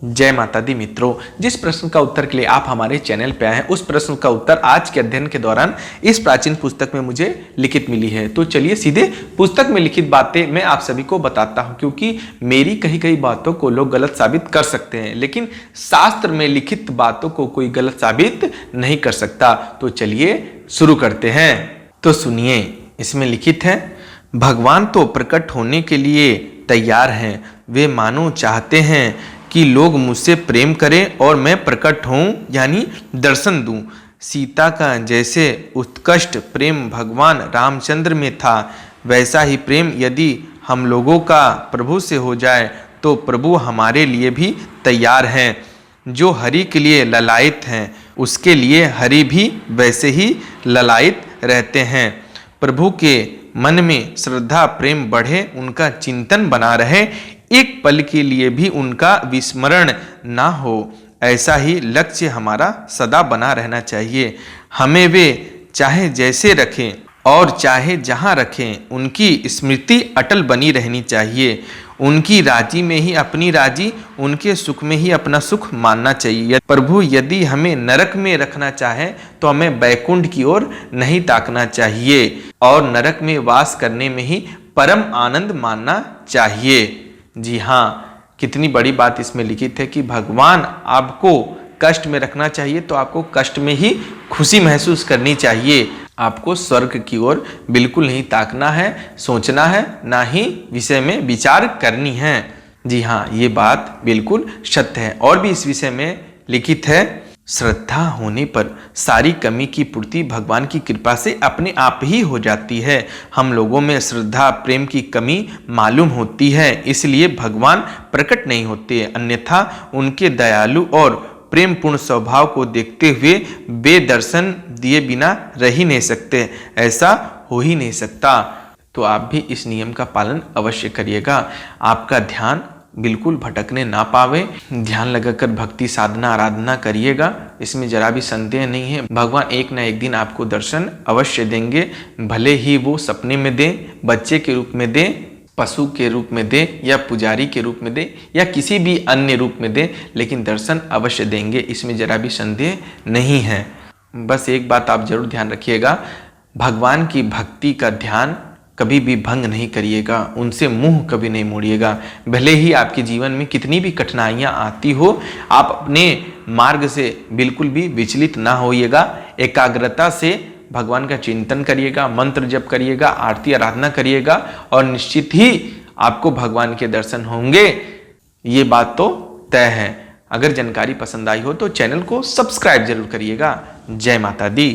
जय माता दी मित्रों, जिस प्रश्न का उत्तर के लिए आप हमारे चैनल पे आए हैं उस प्रश्न का उत्तर आज के अध्ययन के दौरान इस प्राचीन पुस्तक में मुझे लिखित मिली है। तो चलिए सीधे पुस्तक में लिखित बातें मैं आप सभी को बताता हूं, क्योंकि मेरी कई बातों को लोग गलत साबित कर सकते हैं, लेकिन शास्त्र में लिखित बातों को कोई गलत साबित नहीं कर सकता। तो चलिए शुरू करते हैं। तो सुनिए, इसमें लिखित है, भगवान तो प्रकट होने के लिए तैयार हैं। वे मानो चाहते हैं कि लोग मुझसे प्रेम करें और मैं प्रकट होऊं, यानी दर्शन दूं। सीता का जैसे उत्कृष्ट प्रेम भगवान रामचंद्र में था, वैसा ही प्रेम यदि हम लोगों का प्रभु से हो जाए तो प्रभु हमारे लिए भी तैयार हैं। जो हरि के लिए ललायित हैं, उसके लिए हरि भी वैसे ही ललायित रहते हैं। प्रभु के मन में श्रद्धा प्रेम बढ़े, उनका चिंतन बना रहे, एक पल के लिए भी उनका विस्मरण ना हो, ऐसा ही लक्ष्य हमारा सदा बना रहना चाहिए। हमें वे चाहे जैसे रखें और चाहे जहाँ रखें, उनकी स्मृति अटल बनी रहनी चाहिए। उनकी राजी में ही अपनी राजी, उनके सुख में ही अपना सुख मानना चाहिए। प्रभु यदि हमें नरक में रखना चाहे तो हमें बैकुंठ की ओर नहीं ताकना चाहिए और नरक में वास करने में ही परम आनंद मानना चाहिए। जी हाँ, कितनी बड़ी बात इसमें लिखित है कि भगवान आपको कष्ट में रखना चाहिए तो आपको कष्ट में ही खुशी महसूस करनी चाहिए। आपको स्वर्ग की ओर बिल्कुल नहीं ताकना है, सोचना है, ना ही विषय में विचार करनी है। जी हाँ, ये बात बिल्कुल सत्य है। और भी इस विषय में लिखित है, श्रद्धा होने पर सारी कमी की पूर्ति भगवान की कृपा से अपने आप ही हो जाती है। हम लोगों में श्रद्धा प्रेम की कमी मालूम होती है, इसलिए भगवान प्रकट नहीं होते, अन्यथा उनके दयालु और प्रेम पूर्ण स्वभाव को देखते हुए वे दर्शन दिए बिना रह ही नहीं सकते, ऐसा हो ही नहीं सकता। तो आप भी इस नियम का पालन अवश्य करिएगा। आपका ध्यान बिल्कुल भटकने ना पावे, ध्यान लगाकर भक्ति साधना आराधना करिएगा, इसमें जरा भी संदेह नहीं है। भगवान एक ना एक दिन आपको दर्शन अवश्य देंगे, भले ही वो सपने में दें, बच्चे के रूप में दें, पशु के रूप में दें, या पुजारी के रूप में दें, या किसी भी अन्य रूप में दें, लेकिन दर्शन अवश्य देंगे, इसमें जरा भी संदेह नहीं है। बस एक बात आप जरूर ध्यान रखिएगा, भगवान की भक्ति का ध्यान कभी भी भंग नहीं करिएगा, उनसे मुंह कभी नहीं मोड़िएगा। भले ही आपके जीवन में कितनी भी कठिनाइयां आती हो, आप अपने मार्ग से बिल्कुल भी विचलित ना होइएगा। एकाग्रता से भगवान का चिंतन करिएगा, मंत्र जप करिएगा, आरती आराधना करिएगा और निश्चित ही आपको भगवान के दर्शन होंगे, ये बात तो तय है। अगर जानकारी पसंद आई हो तो चैनल को सब्सक्राइब जरूर करिएगा। जय माता दी।